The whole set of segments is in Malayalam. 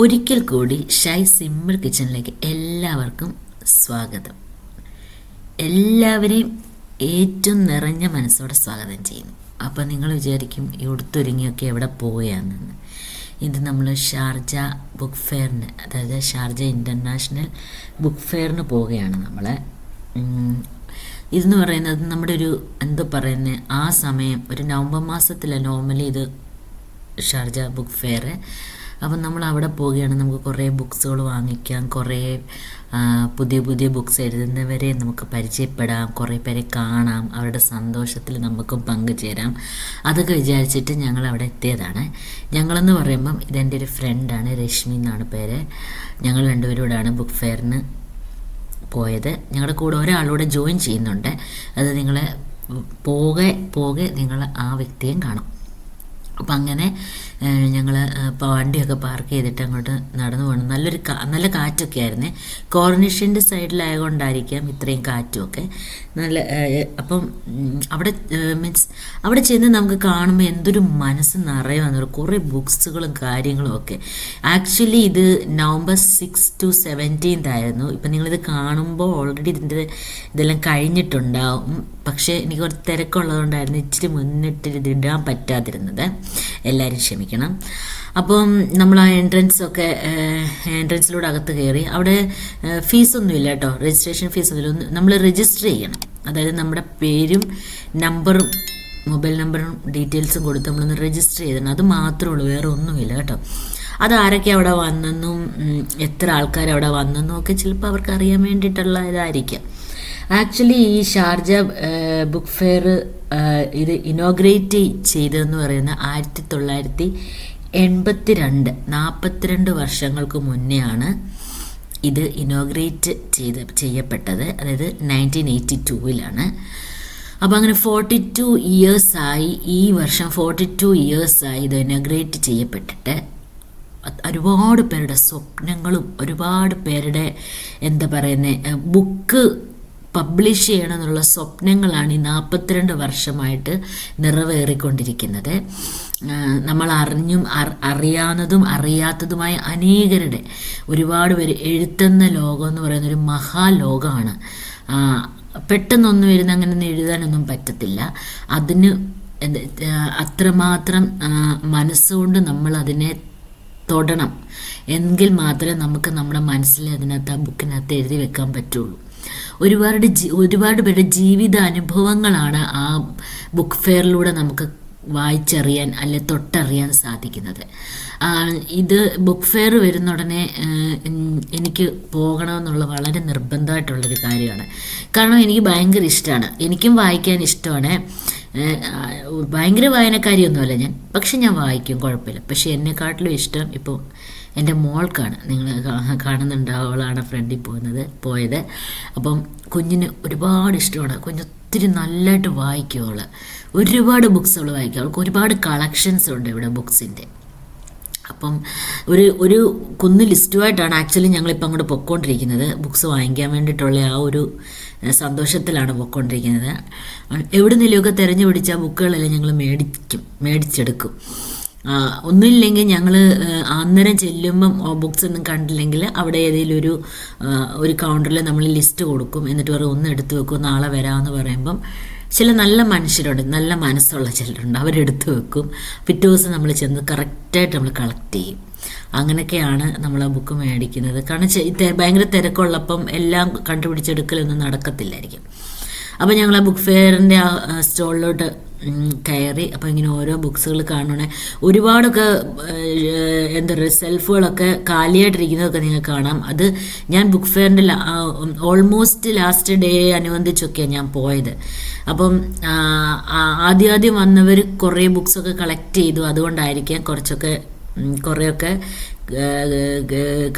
ഒരിക്കൽ കൂടി ഷൈ സിമ്പിൾ കിച്ചണിലേക്ക് എല്ലാവർക്കും സ്വാഗതം. എല്ലാവരെയും ഏറ്റവും നിറഞ്ഞ മനസ്സോടെ സ്വാഗതം ചെയ്യുന്നു. അപ്പോൾ നിങ്ങൾ വിചാരിക്കും ഈ ഉടുത്തൊരുങ്ങിയൊക്കെ എവിടെ പോവുകയാണെന്ന്. ഇത് നമ്മൾ ഷാർജ ബുക്ക് ഫെയറിന്, അതായത് ഷാർജ ഇൻ്റർനാഷണൽ ബുക്ക് ഫെയറിന് പോവുകയാണ് നമ്മൾ. ഇതെന്ന് പറയുന്നത് നമ്മുടെ ഒരു എന്താ പറയുന്നത്, ആ സമയം ഒരു നവംബർ മാസത്തിലാണ് നോർമലി ഇത് ഷാർജ ബുക്ക് ഫെയർ. അപ്പം നമ്മൾ അവിടെ പോവുകയാണ്. നമുക്ക് കുറേ ബുക്സുകൾ വാങ്ങിക്കാം, കുറേ പുതിയ പുതിയ ബുക്സ് എഴുതുന്നവരെ നമുക്ക് പരിചയപ്പെടാം, കുറേ പേരെ കാണാം, അവരുടെ സന്തോഷത്തിൽ നമുക്കും പങ്കുചേരാം. അതൊക്കെ വിചാരിച്ചിട്ട് ഞങ്ങൾ അവിടെ എത്തിയതാണ്. ഞങ്ങളെന്ന് പറയുമ്പം ഇതെൻ്റെ ഒരു ഫ്രണ്ടാണ്, രശ്മി എന്നാണ് പേര്. ഞങ്ങൾ രണ്ടുപേരോടാണ് ബുക്ക് ഫെയറിന് പോയത്. ഞങ്ങളുടെ കൂടെ ഒരാളൂടെ ജോയിൻ ചെയ്യുന്നുണ്ട്. അത് നിങ്ങളെ പോകെ നിങ്ങൾ ആ വ്യക്തിയും കാണും. അപ്പം അങ്ങനെ ഞങ്ങൾ ഇപ്പോൾ വണ്ടിയൊക്കെ പാർക്ക് ചെയ്തിട്ട് അങ്ങോട്ട് നടന്നു പോകണം. നല്ല കാറ്റൊക്കെ ആയിരുന്നേ. കോർണിഷിൻ്റെ സൈഡിലായതുകൊണ്ടായിരിക്കാം ഇത്രയും കാറ്റുമൊക്കെ നല്ല. അപ്പം അവിടെ ചെന്ന് നമുക്ക് കാണുമ്പോൾ എന്തൊരു മനസ്സ് നിറയുമെന്നൊരു കുറേ ബുക്സുകളും കാര്യങ്ങളും ഒക്കെ. ആക്ച്വലി ഇത് നവംബർ 6 to 17 ആയിരുന്നു. ഇപ്പം നിങ്ങളിത് കാണുമ്പോൾ ഓൾറെഡി ഇതെല്ലാം കഴിഞ്ഞിട്ടുണ്ടാവും. പക്ഷേ എനിക്ക് കുറച്ച് തിരക്കുള്ളതുകൊണ്ടായിരുന്നു ഇച്ചിരി മുന്നിട്ട് ഇത് ഇടാൻ പറ്റാതിരുന്നത്. എല്ലാവരും ക്ഷമിക്കണം. അപ്പം നമ്മൾ ആ എൻട്രൻസിലൂടെ അകത്ത് കയറി. അവിടെ ഫീസൊന്നുമില്ല കേട്ടോ, രജിസ്ട്രേഷൻ ഫീസൊന്നുമില്ല. നമ്മൾ രജിസ്റ്റർ ചെയ്യണം. അതായത് നമ്മുടെ പേരും നമ്പറും മൊബൈൽ നമ്പറും ഡീറ്റെയിൽസും കൊടുത്ത് നമ്മളൊന്ന് രജിസ്റ്റർ ചെയ്തിടണം. അത് മാത്രമേ ഉള്ളൂ, വേറെ ഒന്നുമില്ല കേട്ടോ. അതാരൊക്കെ അവിടെ വന്നെന്നും എത്ര ആൾക്കാർ അവിടെ വന്നെന്നും ഒക്കെ ചിലപ്പോൾ അവർക്ക് അറിയാൻ വേണ്ടിയിട്ടുള്ള ഇതായിരിക്കാം. ആക്ച്വലി ഈ ഷാർജ ബുക്ക് ഫെയർ ഇത് ഇനോഗ്രേറ്റ് ചെയ്തതെന്ന് പറയുന്നത് 1982, 42 വർഷങ്ങൾക്ക് മുന്നെയാണ് ഇത് ഇനോഗ്രേറ്റ് ചെയ്യപ്പെട്ടത്. അതായത് 1982 അപ്പോൾ അങ്ങനെ 42 ഇയേഴ്സായി. ഈ വർഷം 42 ഇയേഴ്സായി ഇത് ഇനോഗ്രേറ്റ് ചെയ്യപ്പെട്ടിട്ട്. ഒരുപാട് പേരുടെ സ്വപ്നങ്ങളും ഒരുപാട് പേരുടെ എന്താ പറയുന്നത്, ബുക്ക് പബ്ലിഷ് ചെയ്യണമെന്നുള്ള സ്വപ്നങ്ങളാണ് ഈ 42 വർഷമായിട്ട് നിറവേറിക്കൊണ്ടിരിക്കുന്നത്. നമ്മൾ അറിയാവുന്നതും അറിയാത്തതുമായ അനേകരുടെ ഒരുപാട് പേര്. എഴുത്തുന്ന ലോകം എന്ന് പറയുന്നൊരു മഹാലോകമാണ്. പെട്ടെന്നൊന്നും അങ്ങനെയൊന്നും എഴുതാനൊന്നും പറ്റത്തില്ല. അതിന് അത്രമാത്രം മനസ്സുകൊണ്ട് നമ്മൾ അതിനെ തൊടണം. എങ്കിൽ മാത്രമേ നമുക്ക് നമ്മുടെ മനസ്സിൽ അതിനകത്ത് ആ ബുക്കിനകത്ത് എഴുതി വെക്കാൻ പറ്റുള്ളൂ. ഒരുപാട് പേരുടെ ജീവിത അനുഭവങ്ങളാണ് ആ ബുക്ക് ഫെയറിലൂടെ നമുക്ക് വായിച്ചറിയാൻ അല്ലെ തൊട്ടറിയാൻ സാധിക്കുന്നത്. ഇത് ബുക്ക് ഫെയർ വരുന്ന ഉടനെ എനിക്ക് പോകണമെന്നുള്ള വളരെ നിർബന്ധമായിട്ടുള്ളൊരു കാര്യമാണ്. കാരണം എനിക്ക് ഭയങ്കര ഇഷ്ടമാണ്, എനിക്കും വായിക്കാൻ ഇഷ്ടമാണ്. ഭയങ്കര വായനക്കാരിയൊന്നുമല്ല ഞാൻ, പക്ഷെ ഞാൻ വായിക്കും, കുഴപ്പമില്ല. പക്ഷെ എന്നെക്കാട്ടിലും ഇഷ്ടം ഇപ്പോൾ എൻ്റെ മോൾക്കാണ്. നിങ്ങൾ കാണുന്നുണ്ടാവും, അവളാണ് ഫ്രണ്ടിൽ പോയത്. അപ്പം കുഞ്ഞിന് ഒരുപാട് ഇഷ്ടമാണ്. ഒത്തിരി നല്ലതായിട്ട് വായിക്കും അവൾ. ഒരുപാട് ബുക്സ് അവൾ വായിക്കും. അവൾക്ക് ഒരുപാട് കളക്ഷൻസ് ഉണ്ട് ഇവിടെ ബുക്സിൻ്റെ. അപ്പം ഒരു കുന്ന് ലിസ്റ്റുമായിട്ടാണ് ആക്ച്വലി ഞങ്ങളിപ്പോൾ അങ്ങോട്ട് പൊയ്ക്കൊണ്ടിരിക്കുന്നത്. ബുക്സ് വാങ്ങിക്കാൻ വേണ്ടിയിട്ടുള്ള ആ ഒരു സന്തോഷത്തിലാണ് പൊയ്ക്കൊണ്ടിരിക്കുന്നത്. എവിടെ നിന്നെങ്കിലുമൊക്കെ തിരഞ്ഞു പിടിച്ച ബുക്കുകളെല്ലാം ഞങ്ങൾ മേടിച്ചെടുക്കും. ഒന്നുമില്ലെങ്കിൽ ഞങ്ങൾ അന്നേരം ചെല്ലുമ്പം ബുക്സ് ഒന്നും കണ്ടില്ലെങ്കിൽ അവിടെ ഏതെങ്കിലും ഒരു കൗണ്ടറിൽ നമ്മൾ ലിസ്റ്റ് കൊടുക്കും. എന്നിട്ട് പറയും ഒന്ന് എടുത്തു വെക്കും, നാളെ വരാമെന്ന് പറയുമ്പം ചില നല്ല മനുഷ്യരുണ്ട്, നല്ല മനസ്സുള്ള ചിലരുണ്ട്, അവരെടുത്ത് വെക്കും. പിറ്റേ ദിവസം നമ്മൾ ചെന്ന് കറക്റ്റായിട്ട് നമ്മൾ കളക്ട് ചെയ്യും. അങ്ങനെയൊക്കെയാണ് നമ്മൾ ആ ബുക്ക് മേടിക്കുന്നത്. കാരണം ഭയങ്കര തിരക്കുള്ളപ്പം എല്ലാം കണ്ടുപിടിച്ചെടുക്കലൊന്നും നടക്കത്തില്ലായിരിക്കും. അപ്പോൾ ഞങ്ങൾ ആ ബുക്ക് ഫെയറിൻ്റെ ആ സ്റ്റോളിലോട്ട് കയറി. അപ്പോൾ ഇങ്ങനെ ഓരോ ബുക്സുകൾ കാണണേ. ഒരുപാടൊക്കെ എന്താ പറയുക, സെൽഫുകളൊക്കെ കാലിയായിട്ടിരിക്കുന്നതൊക്കെ നിങ്ങൾക്ക് കാണാം. അത് ഞാൻ ബുക്ക് ഫെയറിൻ്റെ ഓൾമോസ്റ്റ് ലാസ്റ്റ് ഡേ അനുബന്ധിച്ചൊക്കെയാണ് ഞാൻ പോയത്. അപ്പം ആദ്യം വന്നവർ കുറേ ബുക്സൊക്കെ കളക്ട് ചെയ്തു. അതുകൊണ്ടായിരിക്കാം കുറേയൊക്കെ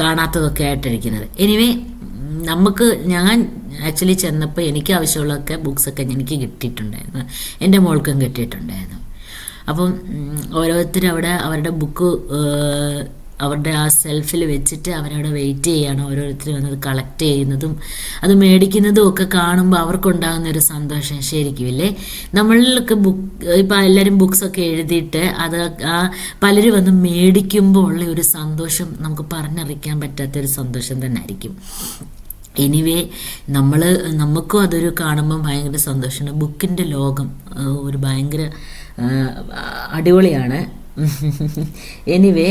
കാണാത്തതൊക്കെ ആയിട്ടിരിക്കുന്നത്. എനിവേ ഞാൻ ആക്ച്വലി ചെന്നപ്പോൾ എനിക്ക് ആവശ്യമുള്ളതൊക്കെ ബുക്സൊക്കെ എനിക്ക് കിട്ടിയിട്ടുണ്ടായിരുന്നു, എൻ്റെ മോൾക്കും കിട്ടിയിട്ടുണ്ടായിരുന്നു. അപ്പം ഓരോരുത്തരും അവിടെ അവരുടെ ബുക്ക് അവരുടെ ആ സെൽഫിൽ വെച്ചിട്ട് അവരവിടെ വെയിറ്റ് ചെയ്യുകയാണ്, ഓരോരുത്തർ വന്നത് കളക്ട് ചെയ്യുന്നതും അത് മേടിക്കുന്നതും ഒക്കെ കാണുമ്പോൾ അവർക്കുണ്ടാകുന്ന ഒരു സന്തോഷം ശരിക്കും ഇല്ലേ. നമ്മളിലൊക്കെ ഇപ്പോൾ എല്ലാവരും ബുക്സൊക്കെ എഴുതിയിട്ട് അത് പലരും വന്ന് മേടിക്കുമ്പോൾ ഉള്ള ഒരു സന്തോഷം നമുക്ക് പറഞ്ഞറിയിക്കാൻ പറ്റാത്തൊരു സന്തോഷം തന്നെ ആയിരിക്കും. എനിവേ നമുക്കും അതൊരു കാണുമ്പോൾ ഭയങ്കര സന്തോഷമാണ്. ബുക്കിൻ്റെ ലോകം ഒരു ഭയങ്കര അടിപൊളിയാണ്. എനിവേ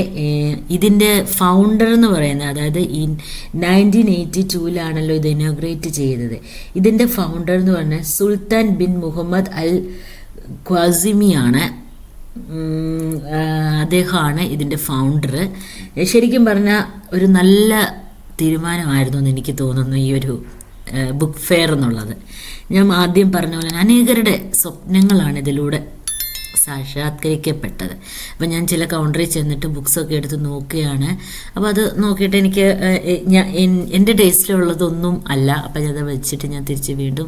ഇതിൻ്റെ ഫൗണ്ടർ എന്ന് പറയുന്നത്, അതായത് 1982 ഇത് ഇനോഗ്രേറ്റ് ചെയ്തത്. ഇതിൻ്റെ ഫൗണ്ടർ എന്ന് പറഞ്ഞാൽ സുൽത്താൻ ബിൻ മുഹമ്മദ് അൽ ഖ്വാസിമിയാണ്. അദ്ദേഹമാണ് ഇതിൻ്റെ ഫൗണ്ടർ. ശരിക്കും പറഞ്ഞാൽ ഒരു നല്ല തീരുമാനമായിരുന്നു എന്ന് എനിക്ക് തോന്നുന്നു ഈ ഒരു ബുക്ക് ഫെയർ എന്നുള്ളത്. ഞാൻ ആദ്യം പറഞ്ഞ പോലെ അനേകരുടെ സ്വപ്നങ്ങളാണ് ഇതിലൂടെ സാക്ഷാത്കരിക്കപ്പെട്ടത്. അപ്പം ഞാൻ ചില കൗണ്ടറിൽ ചെന്നിട്ട് ബുക്സൊക്കെ എടുത്ത് നോക്കുകയാണ്. അപ്പോൾ അത് നോക്കിയിട്ട് എനിക്ക് എൻ്റെ ടേസ്റ്റിലുള്ളതൊന്നും അല്ല. അപ്പം അത് വെച്ചിട്ട് ഞാൻ തിരിച്ച് വീണ്ടും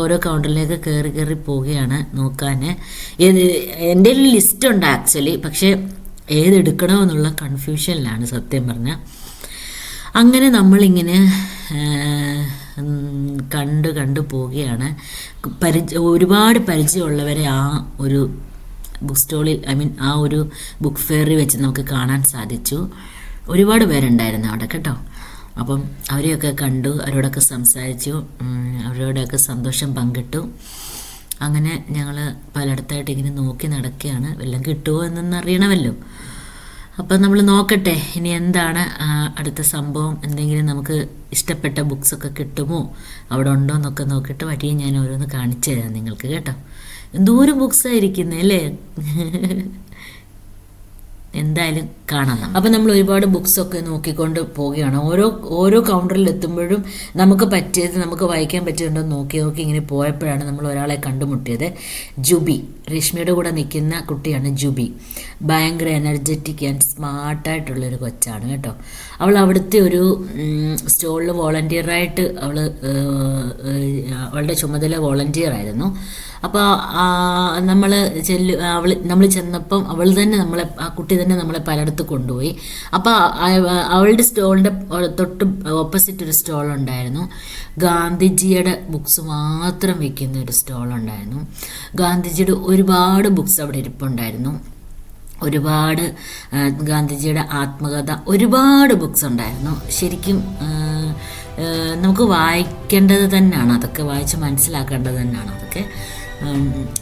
ഓരോ കൗണ്ടറിലേക്ക് കയറി പോവുകയാണ് നോക്കാൻ. എൻ്റെ ഒരു ലിസ്റ്റുണ്ട് ആക്ച്വലി, പക്ഷേ ഏതെടുക്കണമെന്നുള്ള കൺഫ്യൂഷനിലാണ് സത്യം പറഞ്ഞാൽ. അങ്ങനെ നമ്മളിങ്ങനെ കണ്ടു പോവുകയാണ്. ഒരുപാട് പരിചയമുള്ളവരെ ആ ഒരു ബുക്ക് സ്റ്റോളിൽ ആ ഒരു ബുക്ക് ഫെയറിൽ വെച്ച് നമുക്ക് കാണാൻ സാധിച്ചു. ഒരുപാട് പേരുണ്ടായിരുന്നു അവിടെ കേട്ടോ. അപ്പം അവരെയൊക്കെ കണ്ടു, അവരോടൊക്കെ സംസാരിച്ചു, അവരോടൊക്കെ സന്തോഷം പങ്കിട്ടു. അങ്ങനെ ഞങ്ങൾ പലയിടത്തായിട്ട് ഇങ്ങനെ നോക്കി നടക്കുകയാണ്, വല്ലതും കിട്ടുമോ എന്നറിയണമല്ലോ. അപ്പം നമ്മൾ നോക്കട്ടെ ഇനി എന്താണ് അടുത്ത സംഭവം. എന്തെങ്കിലും നമുക്ക് ഇഷ്ടപ്പെട്ട ബുക്സൊക്കെ കിട്ടുമോ, അവിടെ ഉണ്ടോ എന്നൊക്കെ നോക്കിയിട്ട് വഴിയെ ഞാൻ ഓരോന്ന് കാണിച്ചു തരാം നിങ്ങൾക്ക് കേട്ടോ. എന്തോരം ബുക്സായിരിക്കുന്നേ അല്ലേ. എന്തായാലും കാണാം. അപ്പം നമ്മൾ ഒരുപാട് ബുക്സൊക്കെ നോക്കിക്കൊണ്ട് പോവുകയാണ്. ഓരോ കൗണ്ടറിൽ എത്തുമ്പോഴും നമുക്ക് പറ്റിയത്, നമുക്ക് വായിക്കാൻ പറ്റിയതുണ്ടോ നോക്കി ഇങ്ങനെ പോയപ്പോഴാണ് നമ്മൾ ഒരാളെ കണ്ടുമുട്ടിയത്. ജുബി, രശ്മിയുടെ കൂടെ നിൽക്കുന്ന കുട്ടിയാണ് ജുബി. ഭയങ്കര എനർജറ്റിക് ആൻഡ് സ്മാർട്ടായിട്ടുള്ളൊരു കൊച്ചാണ് കേട്ടോ. അവൾ അവിടുത്തെ ഒരു സ്റ്റോളിൽ വോളണ്ടിയറായിട്ട് അവളുടെ ചുമതല വോളണ്ടിയറായിരുന്നു. അപ്പോൾ നമ്മൾ ചെന്നപ്പം ആ കുട്ടി തന്നെ നമ്മളെ പലയിടത്ത് കൊണ്ടുപോയി. അപ്പോൾ അവളുടെ സ്റ്റോളിൻ്റെ തൊട്ട് ഓപ്പോസിറ്റ് ഒരു സ്റ്റോളുണ്ടായിരുന്നു. ഗാന്ധിജിയുടെ ബുക്സ് മാത്രം വിൽക്കുന്ന ഒരു സ്റ്റോളുണ്ടായിരുന്നു. ഗാന്ധിജിയുടെ ഒരുപാട് ബുക്സ് അവിടെ ഇരിപ്പുണ്ടായിരുന്നു. ഒരുപാട് ഗാന്ധിജിയുടെ ആത്മകഥ, ഒരുപാട് ബുക്സ് ഉണ്ടായിരുന്നു. ശരിക്കും നമുക്ക് വായിക്കേണ്ടത് തന്നെയാണ് അതൊക്കെ, വായിച്ച് മനസ്സിലാക്കേണ്ടത് തന്നെയാണ് അതൊക്കെ.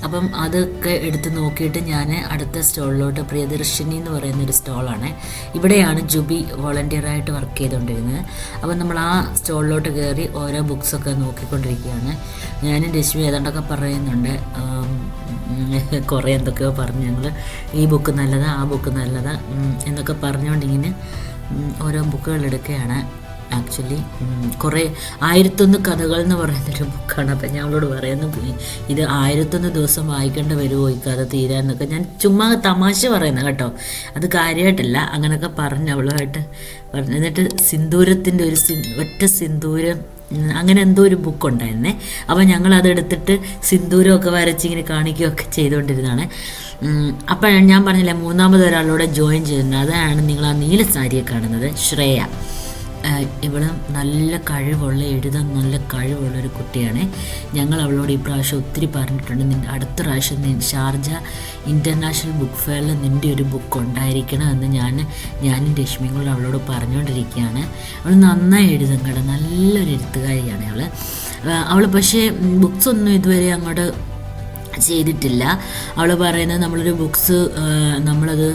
അപ്പം അതൊക്കെ എടുത്ത് നോക്കിയിട്ട് ഞാൻ അടുത്ത സ്റ്റോളിലോട്ട്, പ്രിയദർശിനി എന്ന് പറയുന്നൊരു സ്റ്റോളാണ്, ഇവിടെയാണ് ജുബി വോളണ്ടിയറായിട്ട് വർക്ക് ചെയ്തുകൊണ്ടിരുന്നത്. അപ്പം നമ്മൾ ആ സ്റ്റോളിലോട്ട് കയറി ഓരോ ബുക്സൊക്കെ നോക്കിക്കൊണ്ടിരിക്കുകയാണ്. ഞാനും രശ്മി ഏതാണ്ടൊക്കെ പറയുന്നുണ്ട്, കുറേ എന്തൊക്കെയോ പറഞ്ഞു. ഞങ്ങൾ ഈ ബുക്ക് നല്ലതാ, ആ ബുക്ക് നല്ലതാ എന്നൊക്കെ പറഞ്ഞുകൊണ്ടിങ്ങനെ ഓരോ ബുക്കുകൾ എടുക്കുകയാണ്. ആക്ച്വലി കുറേ 1001 കഥകൾ എന്ന് പറയുന്നൊരു ബുക്കാണ്. അപ്പം ഞാൻ അവളോട് പറയുന്നു, ഇത് 1001 ദിവസം വായിക്കേണ്ട വരുമോ ഈ കഥ തീരാന്നൊക്കെ. ഞാൻ ചുമ്മാ തമാശ പറയുന്നത് കേട്ടോ, അത് കാര്യമായിട്ടല്ല. അങ്ങനെയൊക്കെ പറഞ്ഞ് അവളുമായിട്ട് പറഞ്ഞു. എന്നിട്ട് സിന്ദൂരത്തിൻ്റെ ഒറ്റ സിന്ദൂരം അങ്ങനെ എന്തോ ഒരു ബുക്കുണ്ടായിരുന്നേ. അപ്പോൾ ഞങ്ങളതെടുത്തിട്ട് സിന്ദൂരമൊക്കെ വരച്ചിങ്ങനെ കാണിക്കുകയൊക്കെ ചെയ്തുകൊണ്ടിരുന്നതാണ്. അപ്പം ഞാൻ പറഞ്ഞില്ലേ, മൂന്നാമത് ഒരാളോടെ ജോയിൻ ചെയ്യുന്നത്, അതാണ് നിങ്ങൾ ആ നീല സാരിയെ കാണുന്നത്, ശ്രേയ. ഇവള് നല്ല കഴിവുള്ള, എഴുതാൻ നല്ല കഴിവുള്ളൊരു കുട്ടിയാണ്. ഞങ്ങൾ അവളോട് ഈ പ്രാവശ്യം ഒത്തിരി പറഞ്ഞിട്ടുണ്ട്, അടുത്ത പ്രാവശ്യം ഷാർജ ഇൻ്റർനാഷണൽ ബുക്ക് ഫെയറിൽ നിൻ്റെ ഒരു ബുക്ക് ഉണ്ടായിരിക്കണം എന്ന് ഞാനും രശ്മിയും കൂടെ അവളോട് പറഞ്ഞുകൊണ്ടിരിക്കുകയാണ്. അവൾ നന്നായി എഴുതും കേട്ടോ, നല്ലൊരു എഴുത്തുകാരിയാണ് അവൾ. പക്ഷേ ബുക്സൊന്നും ഇതുവരെ അങ്ങോട്ട് ചെയ്തിട്ടില്ല. അവൾ പറയുന്നത്, നമ്മളൊരു ബുക്സ് നമ്മളത്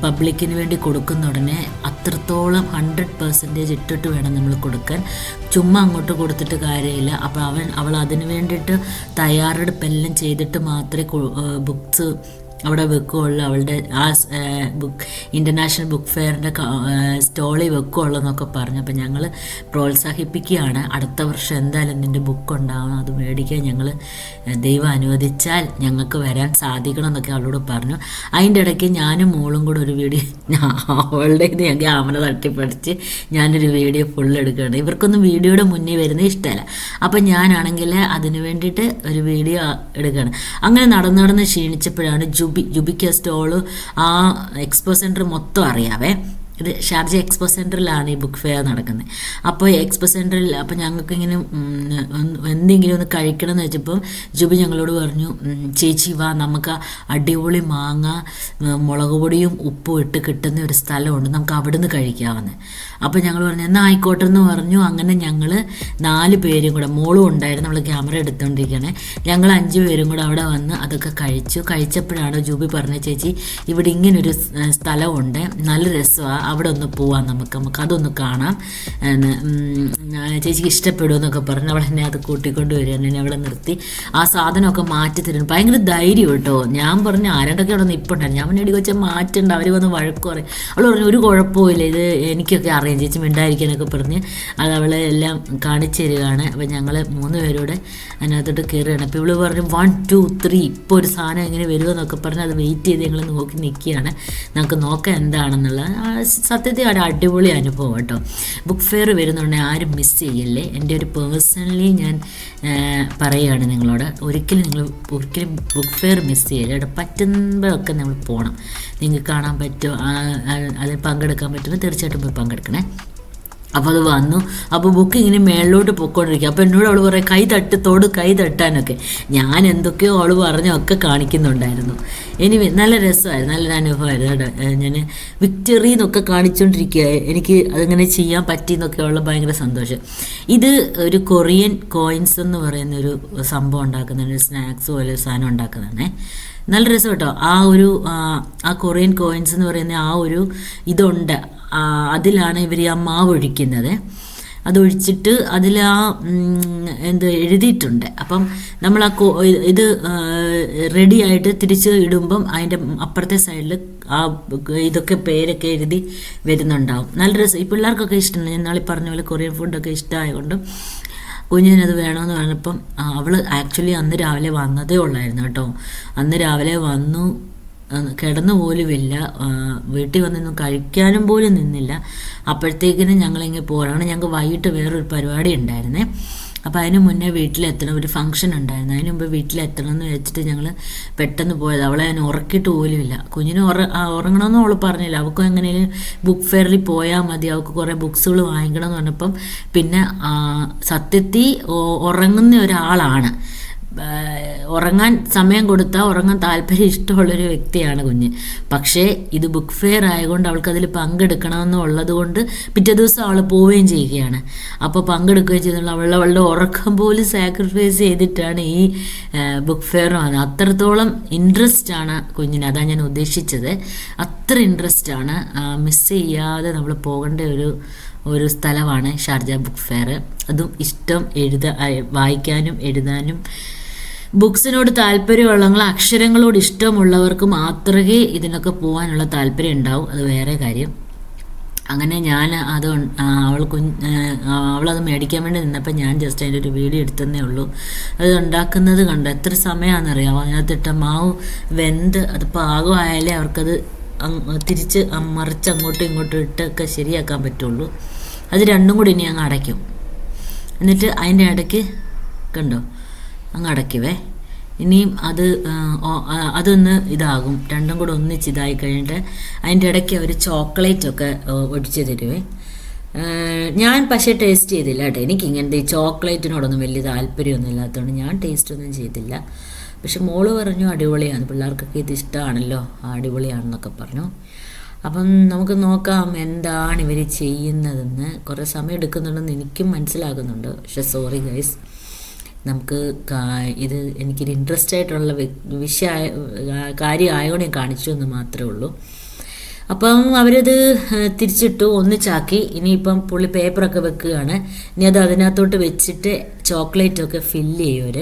പബ്ലിക്കിന് വേണ്ടി കൊടുക്കുന്ന ഉടനെ അത്രത്തോളം 100% ഇട്ടിട്ട് വേണം നമ്മൾ കൊടുക്കാൻ. ചുമ്മാ അങ്ങോട്ട് കൊടുത്തിട്ട് കാര്യമില്ല. അപ്പോൾ അവൾ അതിന് വേണ്ടിയിട്ട് തയ്യാറെടുപ്പെല്ലാം ചെയ്തിട്ട് മാത്രമേ ബുക്സ് അവിടെ വെക്കുകയുള്ളൂ. അവളുടെ ആ ബുക്ക് ഇൻ്റർനാഷണൽ ബുക്ക് ഫെയറിൻ്റെ സ്റ്റോളിൽ വെക്കുകയുള്ളൂ എന്നൊക്കെ പറഞ്ഞു. അപ്പം ഞങ്ങൾ പ്രോത്സാഹിപ്പിക്കുകയാണ്, അടുത്ത വർഷം എന്തായാലും നിൻ്റെ ബുക്ക് ഉണ്ടാവണം, അത് മേടിക്കാൻ ഞങ്ങൾ ദൈവം അനുവദിച്ചാൽ ഞങ്ങൾക്ക് വരാൻ സാധിക്കണം എന്നൊക്കെ അവളോട് പറഞ്ഞു. അതിൻ്റെ ഇടയ്ക്ക് ഞാനും മോളും കൂടെ ഒരു വീഡിയോ, അവളുടെ ഇത് ഞാൻ ക്യാമറ തട്ടിപ്പടിച്ച് ഞാനൊരു വീഡിയോ ഫുൾ എടുക്കുകയാണ്. ഇവർക്കൊന്നും വീഡിയോയുടെ മുന്നിൽ വരുന്നത് ഇഷ്ടമല്ല. അപ്പം ഞാനാണെങ്കിൽ അതിന് വേണ്ടിയിട്ട് ഒരു വീഡിയോ എടുക്കുകയാണ്. അങ്ങനെ നടന്ന് ക്ഷീണിച്ചപ്പോഴാണ് ജുബിക്ക് സ്റ്റോള്, ആ എക്സ്പോ സെൻറ്റർ മൊത്തം അറിയാവേ, ഇത് ഷാർജ എക്സ്പോ സെൻറ്ററിലാണ് ഈ ബുക്ക് ഫെയർ നടക്കുന്നത്. അപ്പോൾ എക്സ്പോ സെൻറ്ററിൽ അപ്പോൾ ഞങ്ങൾക്ക് ഇങ്ങനെ എന്തെങ്കിലും ഒന്ന് കഴിക്കണം എന്ന് വെച്ചപ്പം ജുബി ഞങ്ങളോട് പറഞ്ഞു, ചേച്ചി വാ നമുക്ക് അടിപൊളി മാങ്ങ മുളക് പൊടിയും ഉപ്പും ഇട്ട് കിട്ടുന്ന ഒരു സ്ഥലമുണ്ട്, നമുക്ക് അവിടെ നിന്ന് കഴിക്കാമെന്ന്. അപ്പോൾ ഞങ്ങൾ പറഞ്ഞു എന്നാൽ ആയിക്കോട്ടെ എന്ന് പറഞ്ഞു. അങ്ങനെ ഞങ്ങൾ 4 പേരും കൂടെ, മോളും ഉണ്ടായിരുന്നു, നമ്മൾ ക്യാമറ എടുത്തുകൊണ്ടിരിക്കുകയാണ്, ഞങ്ങൾ 5 പേരും കൂടെ അവിടെ വന്ന് അതൊക്കെ കഴിച്ചപ്പോഴാണ് ജൂബി പറഞ്ഞ, ചേച്ചി ഇവിടെ ഇങ്ങനൊരു സ്ഥലമുണ്ട്, നല്ല രസമാണ്, അവിടെ ഒന്ന് പോവാം, നമുക്ക് അതൊന്ന് കാണാം, ചേച്ചിക്ക് ഇഷ്ടപ്പെടുമെന്നൊക്കെ പറഞ്ഞു. അവൾ എന്നെ അത് കൂട്ടിക്കൊണ്ട് വരിക, എന്നെ അവിടെ നിർത്തി ആ സാധനമൊക്കെ മാറ്റി തരുന്നു. ഭയങ്കര ധൈര്യം കേട്ടോ. ഞാൻ പറഞ്ഞു ആരണ്ടൊക്കെ അവിടെ നിൽപ്പുണ്ടായിരുന്നു, ഞാൻ മുന്നേ വെച്ചാൽ മാറ്റുണ്ട്, അവർ വന്ന് വഴക്ക് പറയും. അവൾ പറഞ്ഞു ഒരു കുഴപ്പമില്ല, ഇത് എനിക്കൊക്കെ അറിയാം ചേച്ചി മിണ്ടായിരിക്കാനൊക്കെ പറഞ്ഞ് അത് അവളെ എല്ലാം കാണിച്ചു തരികയാണ്. അപ്പം ഞങ്ങൾ 3 പേരോടെ അതിനകത്തോട്ട് കയറുകയാണ്. അപ്പോൾ ഇവള് പറഞ്ഞു 1 2 3 ഇപ്പോൾ ഒരു സാധനം എങ്ങനെ വരുമെന്നൊക്കെ പറഞ്ഞ് അത് വെയിറ്റ് ചെയ്ത് ഞങ്ങൾ നോക്കി നിൽക്കുകയാണ്, നമുക്ക് നോക്കാം എന്താണെന്നുള്ള. സത്യത്തിൽ ഒരു അടിപൊളി അനുഭവം കേട്ടോ. ബുക്ക് ഫെയർ വരുന്നുണ്ടെങ്കിൽ ആരും മിസ് ചെയ്യല്ലേ. എൻ്റെ ഒരു പേഴ്സണലി ഞാൻ പറയുകയാണ് നിങ്ങളോട്, ഒരിക്കലും ബുക്ക് ഫെയർ മിസ് ചെയ്യില്ല കേട്ടോ. പറ്റുമ്പോഴൊക്കെ നമ്മൾ പോകണം. നിങ്ങൾക്ക് കാണാൻ പറ്റുമോ, അതിൽ പങ്കെടുക്കാൻ പറ്റുമ്പോൾ തീർച്ചയായിട്ടും പോയി പങ്കെടുക്കണേ. അപ്പോൾ അത് വന്നു. അപ്പോൾ ബുക്ക് ഇങ്ങനെ മേളിലോട്ട് പൊയ്ക്കൊണ്ടിരിക്കുക. അപ്പോൾ എന്നോട് അവൾ പറയും കൈ തട്ടാനൊക്കെ. ഞാൻ എന്തൊക്കെയോ അവൾ പറഞ്ഞൊക്കെ കാണിക്കുന്നുണ്ടായിരുന്നു. നല്ല രസമായിരുന്നു, നല്ലൊരു അനുഭവമായിരുന്നു കേട്ടോ. ഞാൻ വിക്ടറി എന്നൊക്കെ കാണിച്ചുകൊണ്ടിരിക്കുക, എനിക്ക് അതിങ്ങനെ ചെയ്യാൻ പറ്റിയെന്നൊക്കെ ഉള്ള ഭയങ്കര സന്തോഷം. ഇത് ഒരു കൊറിയൻ കോയിൻസ് എന്ന് പറയുന്നൊരു സംഭവം ഉണ്ടാക്കുന്നതാണ്, ഒരു സ്നാക്സ് പോലെ ഒരു സാധനം ഉണ്ടാക്കുന്നതാണേ. നല്ല രസം കേട്ടോ. ആ കൊറിയൻ കോയിൻസ് എന്ന് പറയുന്ന ആ ഒരു ഇതുണ്ട്, അതിലാണ് ഇവർ ആ മാവ് ഒഴിക്കുന്നത്. അതൊഴിച്ചിട്ട് അതിൽ എഴുതിയിട്ടുണ്ട്. അപ്പം നമ്മൾ ഇത് റെഡി ആയിട്ട് തിരിച്ച് ഇടുമ്പം അതിൻ്റെ അപ്പുറത്തെ സൈഡിൽ ഇതൊക്കെ പേരൊക്കെ എഴുതി വരുന്നുണ്ടാവും. നല്ല രസം. ഈ പിള്ളേർക്കൊക്കെ ഇഷ്ടമാണ്. ഞാൻ നാളെ പറഞ്ഞ പോലെ കൊറിയൻ ഫുഡൊക്കെ ഇഷ്ടമായതുകൊണ്ട് കുഞ്ഞിനത് വേണമെന്ന് പറഞ്ഞപ്പം അവൾ ആക്ച്വലി അന്ന് രാവിലെ വന്നതേ ഉള്ളായിരുന്നു കേട്ടോ. അന്ന് രാവിലെ വന്നു, കിടന്നു പോലുമില്ല, വീട്ടിൽ വന്നൊന്നും കഴിക്കാനും പോലും നിന്നില്ല. അപ്പോഴത്തേക്കിനും ഞങ്ങളിങ്ങനെ പോരാണ്. ഞങ്ങൾക്ക് വൈകിട്ട് വേറൊരു പരിപാടി ഉണ്ടായിരുന്നേ. അപ്പോൾ അതിന് മുന്നേ വീട്ടിലെത്തണം, ഒരു ഫംഗ്ഷൻ ഉണ്ടായിരുന്നു. അതിന് മുമ്പ് വീട്ടിലെത്തണം എന്ന് വെച്ചിട്ട് ഞങ്ങൾ പെട്ടെന്ന് പോയത്. അവളെ ഞാൻ ഉറക്കിയിട്ട് പോലുമില്ല. കുഞ്ഞിന് ഉറങ്ങണമെന്നും അവൾ പറഞ്ഞില്ല. അവൾക്കും എങ്ങനെയും ബുക്ക് ഫെയറിൽ പോയാൽ മതി, അവൾക്ക് കുറേ ബുക്സുകൾ വാങ്ങിക്കണം എന്ന് പറഞ്ഞപ്പം പിന്നെ സത്യത്തിൽ ഉറങ്ങുന്ന ഒരാളാണ്. ഉറങ്ങാൻ സമയം കൊടുത്താൽ ഉറങ്ങാൻ താല്പര്യം ഇഷ്ടമുള്ളൊരു വ്യക്തിയാണ് കുഞ്ഞ്. പക്ഷേ ഇത് ബുക്ക് ഫെയർ ആയതുകൊണ്ട് അവൾക്കതിൽ പങ്കെടുക്കണമെന്നുള്ളത് കൊണ്ട് പിറ്റേ ദിവസം അവൾ പോവുകയും ചെയ്യുകയാണ്. അപ്പോൾ പങ്കെടുക്കുകയും ചെയ്തുള്ള അവളുടെ ഉറക്കം പോലും സാക്രിഫൈസ് ചെയ്തിട്ടാണ് ഈ ബുക്ക് ഫെയർ വന്നത്. അത്രത്തോളം ഇൻട്രസ്റ്റ് ആണ് കുഞ്ഞിന്, അതാണ് ഞാൻ ഉദ്ദേശിച്ചത്. അത്ര ഇൻട്രസ്റ്റ് ആണ്. മിസ് ചെയ്യാതെ നമ്മൾ പോകേണ്ട ഒരു സ്ഥലമാണ് ഷാർജ ബുക്ക് ഫെയർ. അതും ഇഷ്ടം വായിക്കാനും എഴുതാനും ബുക്സിനോട് താല്പര്യമുള്ള അക്ഷരങ്ങളോട് ഇഷ്ടമുള്ളവർക്ക് മാത്രമേ ഇതിനൊക്കെ പോകാനുള്ള താല്പര്യം ഉണ്ടാവും, അത് വേറെ കാര്യം. അങ്ങനെ ഞാൻ അവളത് മേടിക്കാൻ വേണ്ടി നിന്നപ്പോൾ ഞാൻ ജസ്റ്റ് അതിൻ്റെ ഒരു വീഡിയോ എടുത്തതേ ഉള്ളൂ. അത് ഉണ്ടാക്കുന്നത് കണ്ടോ, എത്ര സമയമാണെന്നറിയാമോ. അതിനകത്തിട്ട മാവ് വെന്ത് അത് പാകമായാലേ അവർക്കത് തിരിച്ച് മറിച്ച് അങ്ങോട്ടും ഇങ്ങോട്ടും ഇട്ടൊക്കെ ശരിയാക്കാൻ പറ്റുള്ളൂ. അത് രണ്ടും കൂടി ഇനി അങ്ങ് അടയ്ക്കും. എന്നിട്ട് അതിൻ്റെ ഇടയ്ക്ക് കണ്ടോ അങ്ങ് അടയ്ക്കുവേ. ഇനിയും അതൊന്ന് ഇതാകും, രണ്ടും കൂടെ ഒന്നിച്ച് ഇതായി കഴിഞ്ഞിട്ട് അതിൻ്റെ ഇടയ്ക്ക് അവർ ചോക്ലേറ്റൊക്കെ ഒഴിച്ച് തരുവേ. ഞാൻ പക്ഷേ ടേസ്റ്റ് ചെയ്തില്ല കേട്ടോ. എനിക്ക് ഇങ്ങനത്തെ ഈ ചോക്ലേറ്റിനോടൊന്നും വലിയ താല്പര്യമൊന്നും ഇല്ലാത്തതുകൊണ്ട് ഞാൻ ടേസ്റ്റൊന്നും ചെയ്തില്ല. പക്ഷെ മോള് പറഞ്ഞു അടിപൊളിയാണ്, പിള്ളേർക്കൊക്കെ ഇത് ഇഷ്ടമാണല്ലോ, അടിപൊളിയാണെന്നൊക്കെ പറഞ്ഞു. അപ്പം നമുക്ക് നോക്കാം എന്താണ് ഇവർ ചെയ്യുന്നതെന്ന്. കുറേ സമയം എടുക്കുന്നുണ്ടെന്ന് എനിക്കും മനസ്സിലാകുന്നുണ്ട്. പക്ഷെ സോറി ഗൈസ്, നമുക്ക് ഇത് എനിക്കൊരു ഇൻട്രസ്റ്റ് ആയിട്ടുള്ള കാര്യമായതുകൊണ്ട് ഞാൻ കാണിച്ചു എന്ന് മാത്രമേ ഉള്ളൂ. അപ്പം അവരത് തിരിച്ചിട്ടു, ഒന്നിച്ചാക്കി. ഇനിയിപ്പം പുള്ളി പേപ്പറൊക്കെ വെക്കുകയാണ്. ഇനി അത് അതിനകത്തോട്ട് വെച്ചിട്ട് ചോക്ലേറ്റൊക്കെ ഫില്ല് ചെയ്യും അവർ.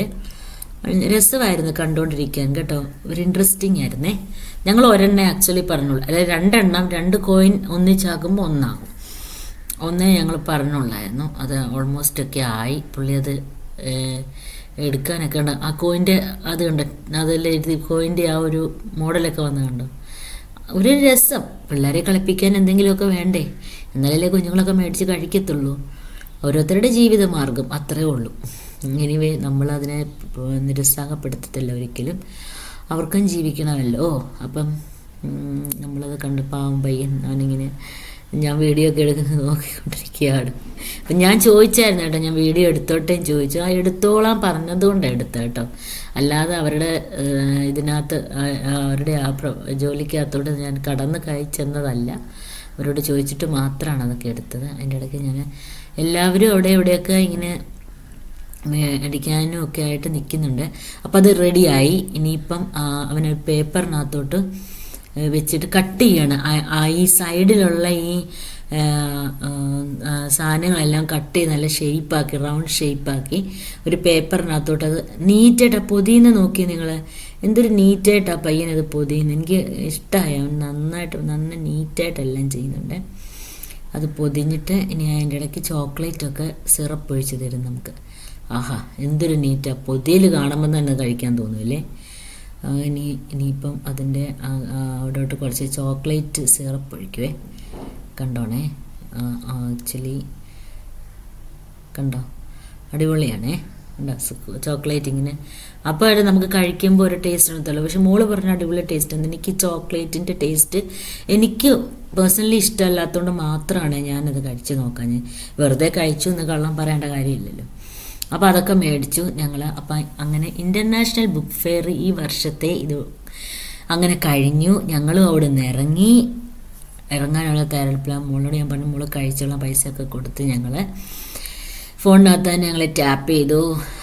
രസമായിരുന്നു കണ്ടുകൊണ്ടിരിക്കാൻ കേട്ടോ, ഒരു ഇൻട്രസ്റ്റിംഗ് ആയിരുന്നേ. ഞങ്ങൾ ഒരെണ്ണേ ആക്ച്വലി പറഞ്ഞുള്ളൂ, അതായത് 2 കോയിൻ ഒന്നിച്ചാക്കുമ്പോൾ ഒന്നാകും. ഒന്നേ ഞങ്ങൾ പറഞ്ഞുള്ളായിരുന്നു. അത് ഓൾമോസ്റ്റ് ഒക്കെ ആയി. പുള്ളി അത് എടുക്കാനൊക്കെ ഉണ്ട്. ആ കോയിൻ്റെ അത് കണ്ട, അതെല്ലാം എഴുതി കോയിൻ്റെ ആ ഒരു മോഡലൊക്കെ വന്ന് കണ്ടോ. ഒരു രസം, പിള്ളേരെ കളിപ്പിക്കാൻ എന്തെങ്കിലുമൊക്കെ വേണ്ടേ, എന്നാലല്ലേ കുഞ്ഞുങ്ങളൊക്കെ മേടിച്ച് കഴിക്കത്തുള്ളൂ. ഓരോരുത്തരുടെ ജീവിത മാർഗം അത്രേ ഉള്ളൂ. എനിവേ നമ്മളതിനെ നിരുത്സാഹപ്പെടുത്തത്തില്ല ഒരിക്കലും, അവർക്കും ജീവിക്കണമല്ലോ. അപ്പം നമ്മളത് കണ്ട് പാവം പയ്യൻ അവനിങ്ങനെ ഞാൻ വീഡിയോ ഒക്കെ എടുക്കുന്നത് നോക്കിക്കൊണ്ടിരിക്കുകയാണ്. അപ്പം ഞാൻ ചോദിച്ചായിരുന്നു കേട്ടോ, ഞാൻ വീഡിയോ എടുത്തോട്ടേയും ചോദിച്ചു. ആ എടുത്തോളാൻ പറഞ്ഞതുകൊണ്ടാണ് എടുത്തത് കേട്ടോ, അല്ലാതെ അവരുടെ ഇതിനകത്ത് അവരുടെ ആ ജോലിക്കകത്തോട്ട് ഞാൻ കടന്ന് ചെന്നതല്ല. അവരോട് ചോദിച്ചിട്ട് മാത്രമാണ് അതൊക്കെ എടുത്തത്. അതിൻ്റെ ഇടയ്ക്ക് ഞാൻ എല്ലാവരും അവിടെ എവിടെയൊക്കെ ഇങ്ങനെ അടിക്കാനും ഒക്കെ ആയിട്ട് നിൽക്കുന്നുണ്ട്. അപ്പം അത് റെഡിയായി. ഇനിയിപ്പം അവനൊരു പേപ്പറിനകത്തോട്ട് വെച്ചിട്ട് കട്ട് ചെയ്യാണ്. ഈ സൈഡിലുള്ള ഈ സാധനങ്ങളെല്ലാം കട്ട് ചെയ്ത് നല്ല ഷേപ്പാക്കി, റൗണ്ട് ഷേപ്പാക്കി ഒരു പേപ്പറിനകത്തോട്ട് അത് നീറ്റായിട്ട് പൊതിയുന്ന നോക്കി നിങ്ങൾ. എന്തൊരു നീറ്റായിട്ട് ആ പയ്യനത് പൊതിയുന്നു. എനിക്ക് ഇഷ്ടമായി. അവൻ നന്നായി നീറ്റായിട്ടെല്ലാം ചെയ്യുന്നുണ്ട്. അത് പൊതിഞ്ഞിട്ട് ഇനി അതിൻ്റെ ഇടയ്ക്ക് ചോക്ലേറ്റൊക്കെ സിറപ്പ് ഒഴിച്ച് തരും നമുക്ക്. ആഹാ, എന്തൊരു നീറ്റാണ്. പൊതിയിൽ കാണുമ്പോൾ തന്നെ കഴിക്കാൻ തോന്നുമല്ലേ. ഇനിയിപ്പം അതിൻ്റെ അവിടോട്ട് കുറച്ച് ചോക്ലേറ്റ് സിറപ്പ് ഒഴിക്കുവേ. കണ്ടോണേ, ആക്ച്വലി കണ്ടോ, അടിപൊളിയാണേ. ഉണ്ടോ ചോക്ലേറ്റ് ഇങ്ങനെ. അപ്പോൾ അത് നമുക്ക് കഴിക്കുമ്പോൾ ഒരു ടേസ്റ്റ് ഉണ്ടല്ലോ. പക്ഷെ മോള് പറഞ്ഞ അടിപൊളി ടേസ്റ്റ് ഉണ്ട്. എനിക്ക് ചോക്ലേറ്റിൻ്റെ ടേസ്റ്റ് എനിക്ക് പേഴ്സണലി ഇഷ്ടമല്ലാത്തതുകൊണ്ട് മാത്രമാണ് ഞാനത് കഴിച്ച് നോക്കാൻ. വെറുതെ കഴിച്ചു എന്ന് കള്ളം പറയേണ്ട കാര്യമില്ലല്ലോ. അപ്പോൾ അതൊക്കെ മേടിച്ചു ഞങ്ങൾ. അപ്പം അങ്ങനെ ഇൻ്റർനാഷണൽ ബുക്ക് ഫെയർ ഈ വർഷത്തെ ഇത് അങ്ങനെ കഴിഞ്ഞു. ഞങ്ങളും അവിടെ നിന്ന് ഇറങ്ങാനുള്ള തയ്യാറെടുപ്പിലാണ്. മോളോട് ഞാൻ പറഞ്ഞു, മോള് കഴിച്ചുള്ള പൈസയൊക്കെ കൊടുത്ത് ഞങ്ങൾ ഫോണിനകത്ത് തന്നെ ഞങ്ങൾ ടാപ്പ് ചെയ്തു.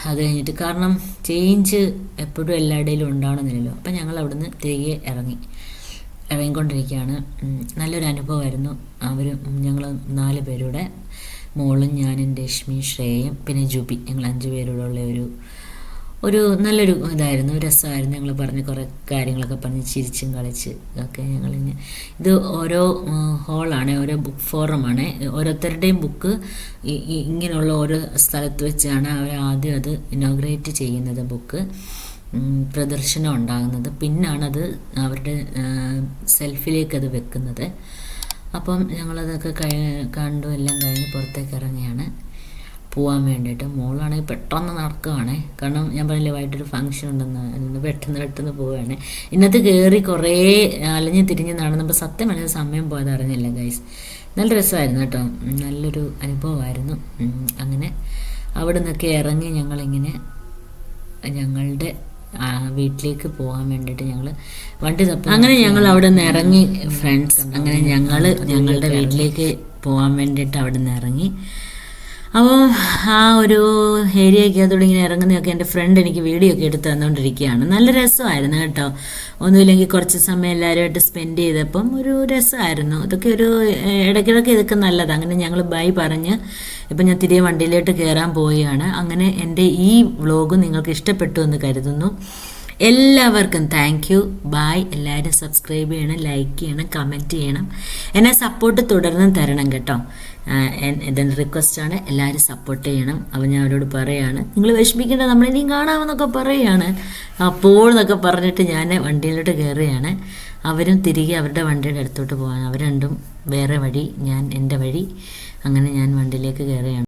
അത് കഴിഞ്ഞിട്ട്, കാരണം ചേഞ്ച് എപ്പോഴും എല്ലായിടയിലും ഉണ്ടാവണമെന്നില്ലല്ലോ. അപ്പം ഞങ്ങൾ അവിടുന്ന് തിരികെ ഇറങ്ങിക്കൊണ്ടിരിക്കുകയാണ്. നല്ലൊരു അനുഭവമായിരുന്നു. ഞങ്ങൾ 4 പേരുടെ, മോളും ഞാനും രശ്മി, ശ്രേയയും പിന്നെ ജുബി, ഞങ്ങൾ 5 പേരോടുള്ള ഒരു നല്ലൊരു ഇതായിരുന്നു, രസമായിരുന്നു. ഞങ്ങൾ പറഞ്ഞ് കുറേ കാര്യങ്ങളൊക്കെ പറഞ്ഞ് ചിരിച്ചും കളിച്ച് ഒക്കെ ഇത് ഓരോ ഹോളാണ്, ഓരോ ബുക്ക് ഫോറമാണ്. ഓരോരുത്തരുടെയും ബുക്ക് ഇങ്ങനെയുള്ള ഓരോ സ്ഥലത്ത് വെച്ചാണ് അവർ ആദ്യം അത് ഇനോഗ്രേറ്റ് ചെയ്യുന്നത്, ബുക്ക് പ്രദർശനം ഉണ്ടാകുന്നത്. പിന്നാണത് അവരുടെ സെൽഫിലേക്ക് അത് വെക്കുന്നത്. അപ്പം ഞങ്ങളതൊക്കെ കണ്ടു, എല്ലാം കഴിഞ്ഞ് പുറത്തേക്ക് ഇറങ്ങിയാണ് പോകാൻ വേണ്ടിയിട്ട്. മോളാണെങ്കിൽ പെട്ടെന്ന് നടക്കുകയാണ്. കാരണം ഞാൻ പറഞ്ഞില്ലേ വൈകിട്ടൊരു ഫംഗ്ഷൻ ഉണ്ടെന്ന്, പെട്ടെന്ന് പോവുകയാണ്. ഇന്നത്തെ കയറി കുറേ അലഞ്ഞ് തിരിഞ്ഞ് നടന്നപ്പോൾ സത്യം പറഞ്ഞ സമയം പോയത് അറിഞ്ഞില്ല ഗൈസ്. നല്ല രസമായിരുന്നു കേട്ടോ, നല്ലൊരു അനുഭവമായിരുന്നു. അങ്ങനെ അവിടെ നിന്നൊക്കെ ഇറങ്ങി ഞങ്ങളിങ്ങനെ ഞങ്ങളുടെ വീട്ടിലേക്ക് പോകാൻ വേണ്ടിയിട്ട് ഞങ്ങൾ വണ്ടി തപ്പി. അങ്ങനെ ഞങ്ങൾ അവിടെ നിന്ന് ഇറങ്ങി ഫ്രണ്ട്സ്. അങ്ങനെ ഞങ്ങളുടെ വീട്ടിലേക്ക് പോകാൻ വേണ്ടിയിട്ട് അവിടെ നിന്ന് ഇറങ്ങി. അപ്പോൾ ആ ഒരു ഏരിയയൊക്കെ അതോടെ ഇങ്ങനെ ഇറങ്ങുന്നതൊക്കെ എൻ്റെ ഫ്രണ്ട് എനിക്ക് വീഡിയോ ഒക്കെ എടുത്ത് തന്നുകൊണ്ടിരിക്കുകയാണ്. നല്ല രസമായിരുന്നു കേട്ടോ. ഒന്നുമില്ലെങ്കിൽ കുറച്ച് സമയം എല്ലാവരുമായിട്ട് സ്പെൻഡ് ചെയ്തപ്പം ഒരു രസമായിരുന്നു. ഇതൊക്കെ ഒരു ഇടയ്ക്കിടയ്ക്ക് ഇതൊക്കെ നല്ലതാണ്. അങ്ങനെ ഞങ്ങൾ ബൈ പറഞ്ഞ് ഇപ്പം ഞാൻ തിരികെ വണ്ടിയിലോട്ട് കയറാൻ പോവുകയാണ്. അങ്ങനെ എൻ്റെ ഈ വ്ളോഗ് നിങ്ങൾക്ക് ഇഷ്ടപ്പെട്ടു എന്ന് കരുതുന്നു. എല്ലാവർക്കും താങ്ക് യു, ബായ്. എല്ലാവരും സബ്സ്ക്രൈബ് ചെയ്യണം, ലൈക്ക് ചെയ്യണം, കമൻറ്റ് ചെയ്യണം. എന്നെ സപ്പോർട്ട് തുടർന്നും തരണം കേട്ടോ. ഇതെൻ്റെ റിക്വസ്റ്റാണ്, എല്ലാവരും സപ്പോർട്ട് ചെയ്യണം. അപ്പോൾ ഞാൻ അവരോട് പറയുകയാണ്, നിങ്ങൾ വിഷമിക്കേണ്ട, നമ്മളിനിയും കാണാമെന്നൊക്കെ പറയുകയാണ്. അപ്പോൾ എന്നൊക്കെ പറഞ്ഞിട്ട് ഞാൻ വണ്ടിയിലോട്ട് കയറുകയാണ്. അവരും തിരികെ അവരുടെ വണ്ടിയുടെ അടുത്തോട്ട് പോകാൻ. അവർ രണ്ടും വേറെ വഴി, ഞാൻ എൻ്റെ വഴി. അങ്ങനെ ഞാൻ വണ്ടിയിലേക്ക് കയറുകയാണ്.